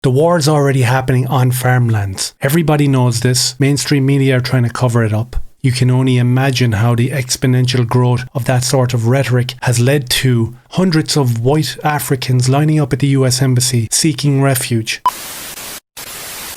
The war's already happening on farmlands. Everybody knows this. Mainstream media are trying to cover it up. You can only imagine how the exponential growth of that sort of rhetoric has led to hundreds of white Africans lining up at the US Embassy seeking refuge.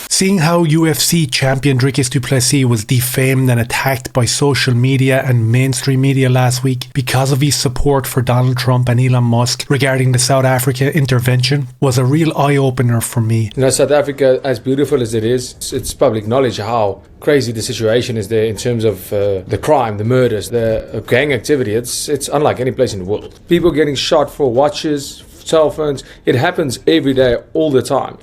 Seeing how UFC champion Dricus du Plessis was defamed and attacked by social media and mainstream media last week because of his support for Donald Trump and Elon Musk regarding the South Africa intervention was a real eye-opener for me. You know, South Africa, as beautiful as it is, it's public knowledge how crazy the situation is there in terms of the crime, the murders, the gang activity. It's unlike any place in the world. People getting shot for watches, cell phones. It happens every day, all the time.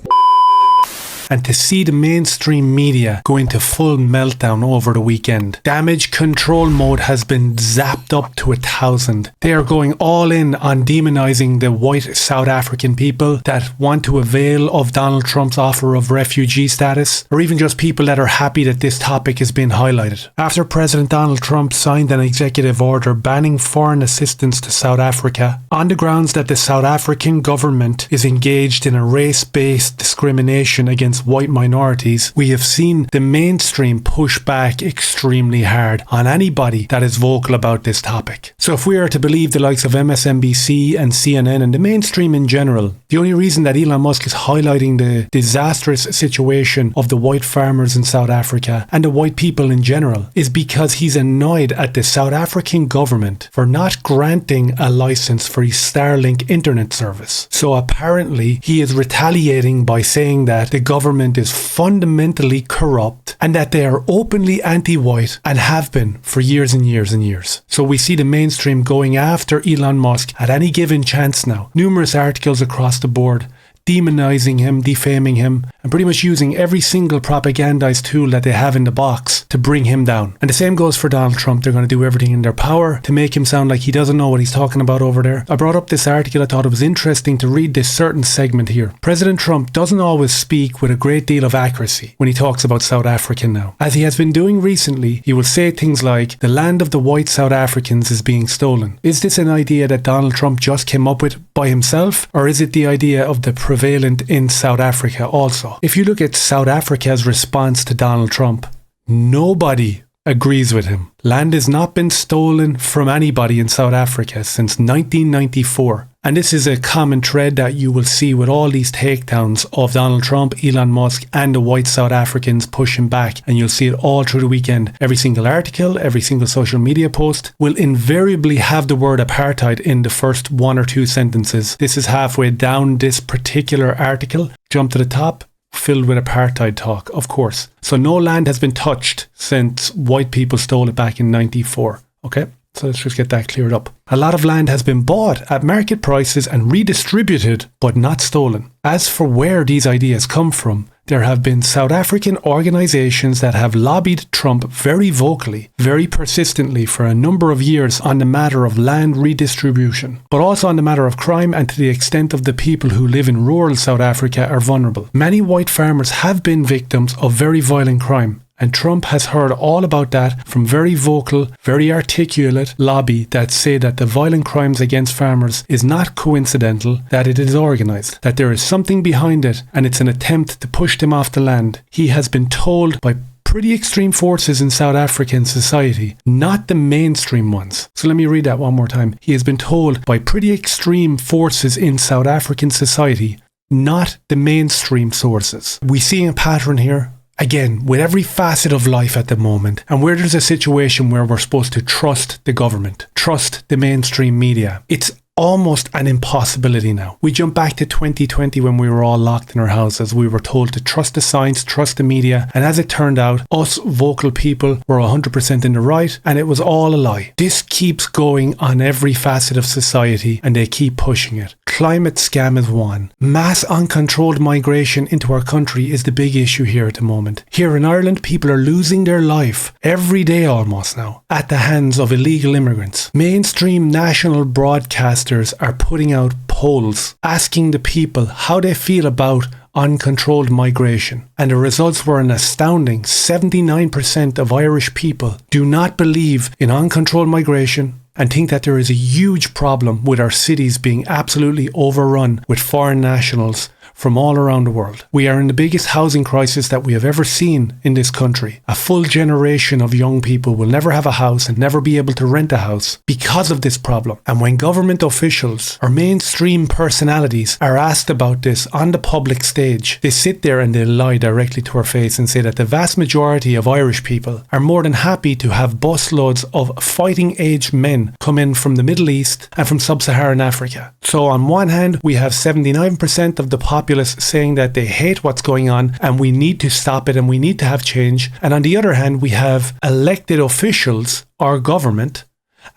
And to see the mainstream media go into full meltdown over the weekend. Damage control mode has been zapped up to 1,000. They are going all in on demonizing the white South African people that want to avail of Donald Trump's offer of refugee status, or even just people that are happy that this topic has been highlighted. After President Donald Trump signed an executive order banning foreign assistance to South Africa on the grounds that the South African government is engaged in a race-based discrimination against white minorities, we have seen the mainstream push back extremely hard on anybody that is vocal about this topic. So if we are to believe the likes of MSNBC and CNN and the mainstream in general, the only reason that Elon Musk is highlighting the disastrous situation of the white farmers in South Africa and the white people in general is because he's annoyed at the South African government for not granting a license for his Starlink internet service. So apparently he is retaliating by saying that the government is fundamentally corrupt and that they are openly anti-white and have been for years and years and years. So we see the mainstream going after Elon Musk at any given chance now. Numerous articles across the board demonizing him, defaming him, and pretty much using every single propagandized tool that they have in the box to bring him down. And the same goes for Donald Trump. They're going to do everything in their power to make him sound like he doesn't know what he's talking about over there. I brought up this article. I thought it was interesting to read this certain segment here. President Trump doesn't always speak with a great deal of accuracy when he talks about South Africa now. As he has been doing recently, he will say things like, the land of the white South Africans is being stolen. Is this an idea that Donald Trump just came up with by himself? Or is it the idea of the prevalent in South Africa also? If you look at South Africa's response to Donald Trump, nobody agrees with him. Land has not been stolen from anybody in South Africa since 1994. And this is a common thread that you will see with all these takedowns of Donald Trump, Elon Musk, and the white South Africans pushing back. And you'll see it all through the weekend. Every single article, every single social media post will invariably have the word apartheid in the first one or two sentences. This is halfway down this particular article. Jump to the top. Filled with apartheid talk, of course. So no land has been touched since white people stole it back in 94. Okay? So let's just get that cleared up. A lot of land has been bought at market prices and redistributed, but not stolen. As for where these ideas come from, there have been South African organizations that have lobbied Trump very vocally, very persistently for a number of years on the matter of land redistribution, but also on the matter of crime and to the extent of the people who live in rural South Africa are vulnerable. Many white farmers have been victims of very violent crime. And Trump has heard all about that from very vocal, very articulate lobby that say that the violent crimes against farmers is not coincidental, that it is organised, that there is something behind it and it's an attempt to push them off the land. He has been told by pretty extreme forces in South African society, not the mainstream ones. So let me read that one more time. He has been told by pretty extreme forces in South African society, not the mainstream sources. We see a pattern here. Again, with every facet of life at the moment, and where there's a situation where we're supposed to trust the government, trust the mainstream media, it's almost an impossibility now. We jump back to 2020 when we were all locked in our houses. We were told to trust the science, trust the media, and as it turned out, us vocal people were 100% in the right, and it was all a lie. This keeps going on every facet of society, and they keep pushing it. Climate scam is one. Mass uncontrolled migration into our country is the big issue here at the moment. Here in Ireland, people are losing their life every day almost now at the hands of illegal immigrants. Mainstream national broadcasters are putting out polls asking the people how they feel about uncontrolled migration. And the results were an astounding 79% of Irish people do not believe in uncontrolled migration and think that there is a huge problem with our cities being absolutely overrun with foreign nationals from all around the world. We are in the biggest housing crisis that we have ever seen in this country. A full generation of young people will never have a house and never be able to rent a house because of this problem. And when government officials or mainstream personalities are asked about this on the public stage, they sit there and they lie directly to our face and say that the vast majority of Irish people are more than happy to have busloads of fighting age men come in from the Middle East and from sub-Saharan Africa. So on one hand, we have 79% of the populace saying that they hate what's going on and we need to stop it and we need to have change. And on the other hand, we have elected officials, our government,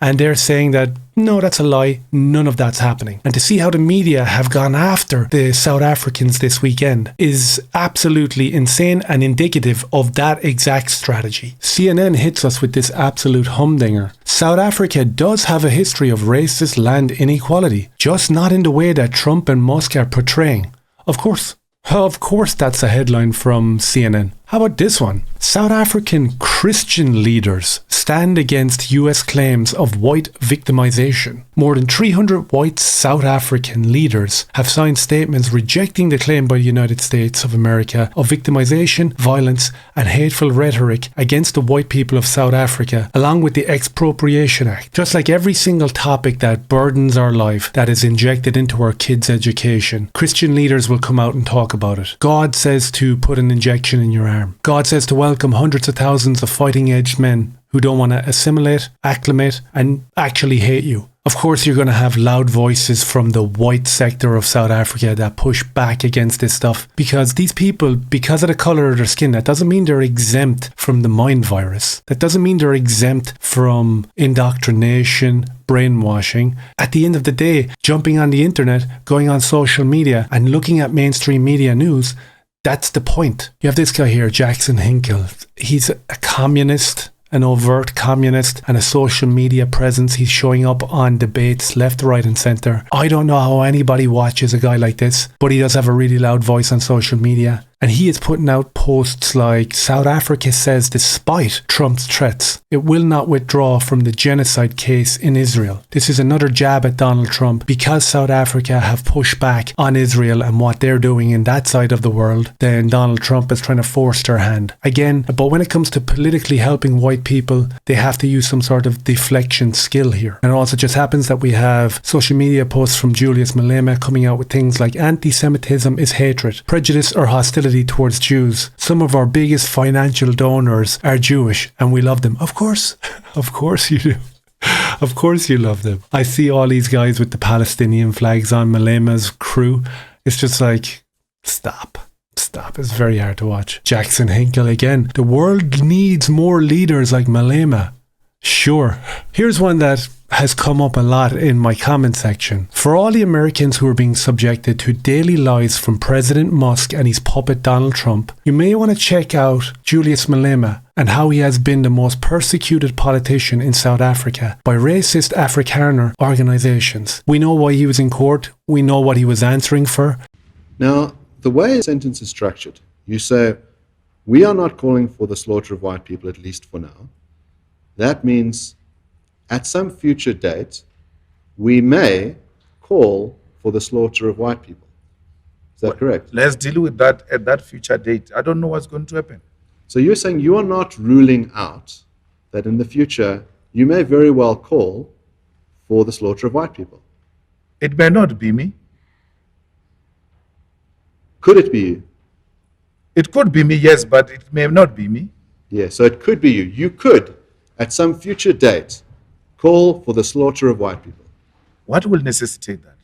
and they're saying that, no, that's a lie, none of that's happening. And to see how the media have gone after the South Africans this weekend is absolutely insane and indicative of that exact strategy. CNN hits us with this absolute humdinger. South Africa does have a history of racist land inequality, just not in the way that Trump and Musk are portraying. Of course, that's a headline from CNN. How about this one? South African Christian leaders stand against US claims of white victimization. More than 300 white South African leaders have signed statements rejecting the claim by the United States of America of victimization, violence, and hateful rhetoric against the white people of South Africa, along with the Expropriation Act. Just like every single topic that burdens our life, that is injected into our kids' education, Christian leaders will come out and talk about it. God says to put an injection in your arm. God says to welcome hundreds of thousands of fighting-edge men who don't want to assimilate, acclimate, and actually hate you. Of course, you're going to have loud voices from the white sector of South Africa that push back against this stuff, because these people, because of the colour of their skin, that doesn't mean they're exempt from the mind virus. That doesn't mean they're exempt from indoctrination, brainwashing. At the end of the day, jumping on the internet, going on social media and looking at mainstream media news, that's the point. You have this guy here, Jackson Hinkle. He's a communist, an overt communist, and a social media presence. He's showing up on debates left, right and centre. I don't know how anybody watches a guy like this, but he does have a really loud voice on social media. And he is putting out posts like, South Africa says despite Trump's threats, it will not withdraw from the genocide case in Israel. This is another jab at Donald Trump. Because South Africa have pushed back on Israel and what they're doing in that side of the world, then Donald Trump is trying to force their hand. Again, but when it comes to politically helping white people, they have to use some sort of deflection skill here. And it also just happens that we have social media posts from Julius Malema coming out with things like anti-Semitism is hatred, prejudice or hostility towards Jews. Some of our biggest financial donors are Jewish and we love them. Of course you do. Of course you love them. I see all these guys with the Palestinian flags on Malema's crew. It's just like, stop. It's very hard to watch. Jackson Hinkle again. The world needs more leaders like Malema. Sure. Here's one that has come up a lot in my comment section. For all the Americans who are being subjected to daily lies from President Musk and his puppet Donald Trump, you may want to check out Julius Malema and how he has been the most persecuted politician in South Africa by racist Afrikaner organizations. We know why he was in court. We know what he was answering for. Now, the way a sentence is structured, you say, we are not calling for the slaughter of white people, at least for now. That means at some future date, we may call for the slaughter of white people. Is that correct? Let's deal with that at that future date. I don't know what's going to happen. So you're saying you are not ruling out that in the future, you may very well call for the slaughter of white people. It may not be me. Could it be you? It could be me, yes, but it may not be me. Yeah, so it could be you. You could, at some future date, call for the slaughter of white people. What will necessitate that?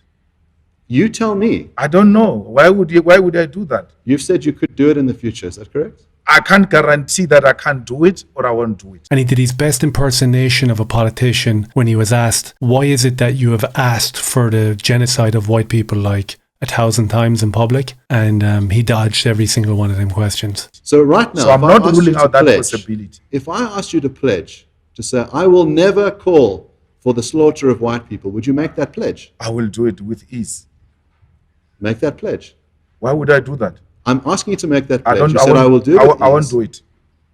You tell me. I don't know. Why would I do that? You've said you could do it in the future. Is that correct? I can't guarantee that I can't do it or I won't do it. And he did his best impersonation of a politician when he was asked, why is it that you have asked for the genocide of white people like 1,000 times in public? And he dodged every single one of them questions. So right now, so I'm not ruling out that possibility. If I asked you to pledge to say, I will never call for the slaughter of white people, would you make that pledge? I will do it with ease. Make that pledge. Why would I do that? I'm asking you to make that pledge. I will do it. I won't do it.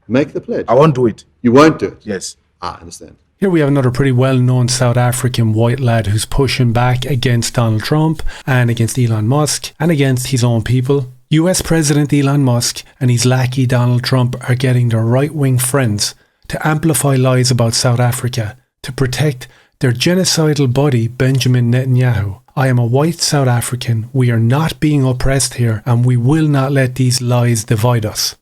Make the pledge. I won't do it. You won't do it? Yes. I understand. Here we have another pretty well-known South African white lad who's pushing back against Donald Trump and against Elon Musk and against his own people. US President Elon Musk and his lackey Donald Trump are getting their right-wing friends to amplify lies about South Africa to protect their genocidal buddy Benjamin Netanyahu. I am a white South African. We are not being oppressed here and we will not let these lies divide us.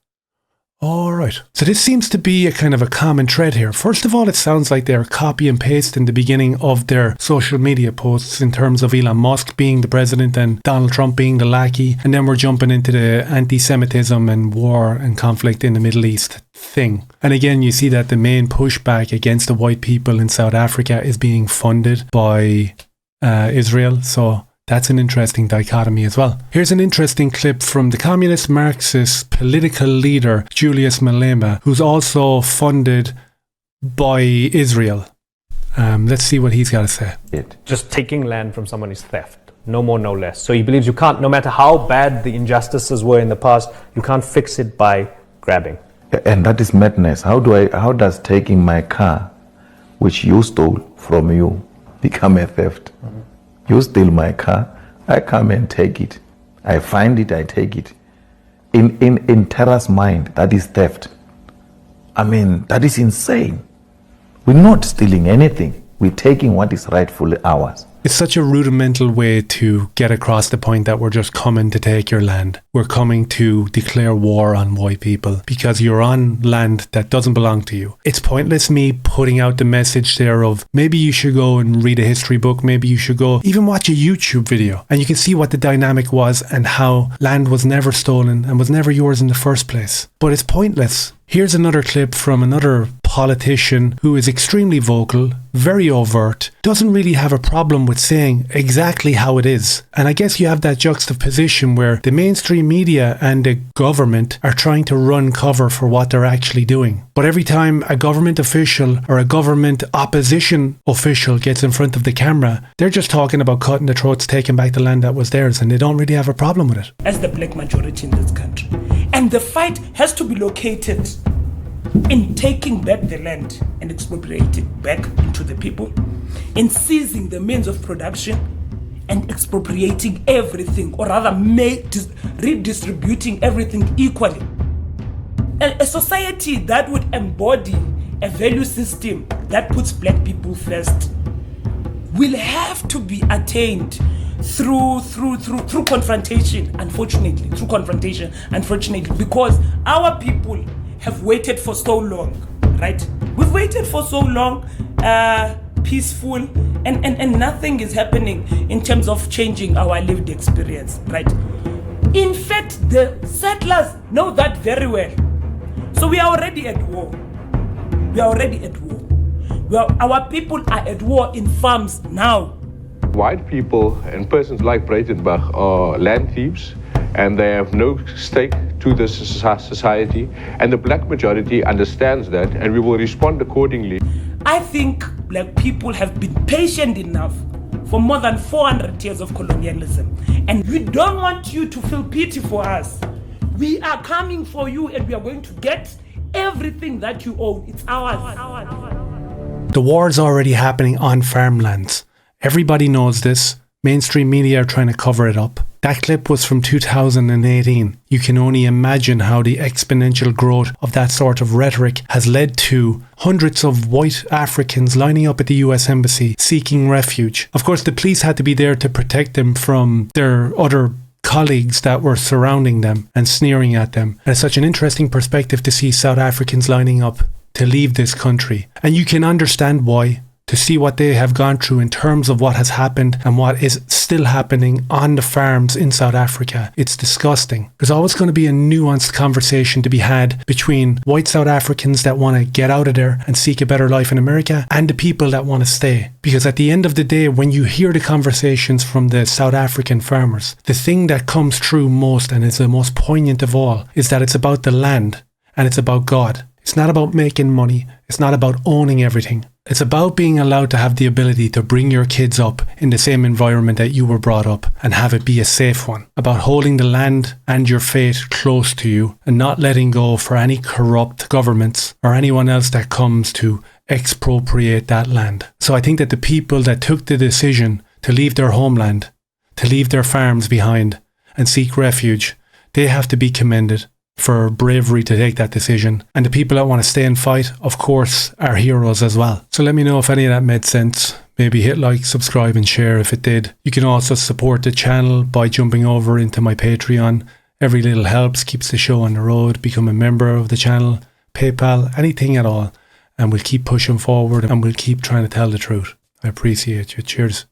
Alright, so this seems to be a kind of a common thread here. First of all, it sounds like they're copy and pasting the beginning of their social media posts in terms of Elon Musk being the president and Donald Trump being the lackey. And then we're jumping into the anti-Semitism and war and conflict in the Middle East thing. And again, you see that the main pushback against the white people in South Africa is being funded by Israel. So that's an interesting dichotomy as well. Here's an interesting clip from the communist Marxist political leader Julius Malema, who's also funded by Israel. Let's see what he's got to say. Just taking land from someone is theft. No more, no less. So he believes you can't, no matter how bad the injustices were in the past, you can't fix it by grabbing. And that is madness. How does taking my car, which you stole from you, become a theft? You steal my car, I come and take it. I find it, I take it. In terror's mind, that is theft. I mean, that is insane. We're not stealing anything. We're taking what is rightfully ours. It's such a rudimental way to get across the point that we're just coming to take your land. We're coming to declare war on white people because you're on land that doesn't belong to you. It's pointless me putting out the message there of maybe you should go and read a history book, maybe you should go even watch a YouTube video and you can see what the dynamic was and how land was never stolen and was never yours in the first place. But it's pointless. Here's another clip from another politician who is extremely vocal, very overt, doesn't really have a problem with saying exactly how it is. And I guess you have that juxtaposition where the mainstream media and the government are trying to run cover for what they're actually doing. But every time a government official or a government opposition official gets in front of the camera, they're just talking about cutting the throats, taking back the land that was theirs, and they don't really have a problem with it. As the black majority in this country. And the fight has to be located in taking back the land and expropriating back into the people, in seizing the means of production and expropriating everything, or rather redistributing everything equally. A society that would embody a value system that puts black people first will have to be attained through confrontation, unfortunately, because our people have waited for so long, right? We've waited for so long, peaceful, and nothing is happening in terms of changing our lived experience, right? In fact, the settlers know that very well. So we are already at war. Our people are at war in farms now. White people and persons like Breitenbach are land thieves, and they have no stake to this society, and the black majority understands that, and we will respond accordingly. I think black people have been patient enough for more than 400 years of colonialism, and we don't want you to feel pity for us. We are coming for you, and we are going to get everything that you own. It's ours. The war is already happening on farmlands. Everybody knows this. Mainstream media are trying to cover it up. That clip was from 2018. You can only imagine how the exponential growth of that sort of rhetoric has led to hundreds of white Africans lining up at the US Embassy seeking refuge. Of course, the police had to be there to protect them from their other colleagues that were surrounding them and sneering at them. And it's such an interesting perspective to see South Africans lining up to leave this country. And you can understand why. To see what they have gone through in terms of what has happened and what is still happening on the farms in South Africa. It's disgusting. There's always going to be a nuanced conversation to be had between white South Africans that want to get out of there and seek a better life in America and the people that want to stay. Because at the end of the day, when you hear the conversations from the South African farmers, the thing that comes through most and is the most poignant of all is that it's about the land and it's about God. It's not about making money. It's not about owning everything. It's about being allowed to have the ability to bring your kids up in the same environment that you were brought up and have it be a safe one. About holding the land and your fate close to you and not letting go for any corrupt governments or anyone else that comes to expropriate that land. So I think that the people that took the decision to leave their homeland, to leave their farms behind and seek refuge, they have to be commended for bravery to take that decision. And the people that want to stay and fight, of course, are heroes as well. So let me know if any of that made sense. Maybe hit like, subscribe and share if it did. You can also support the channel by jumping over into my Patreon. Every little helps, keeps the show on the road. Become a member of the channel, PayPal, anything at all. And we'll keep pushing forward and we'll keep trying to tell the truth. I appreciate you. Cheers.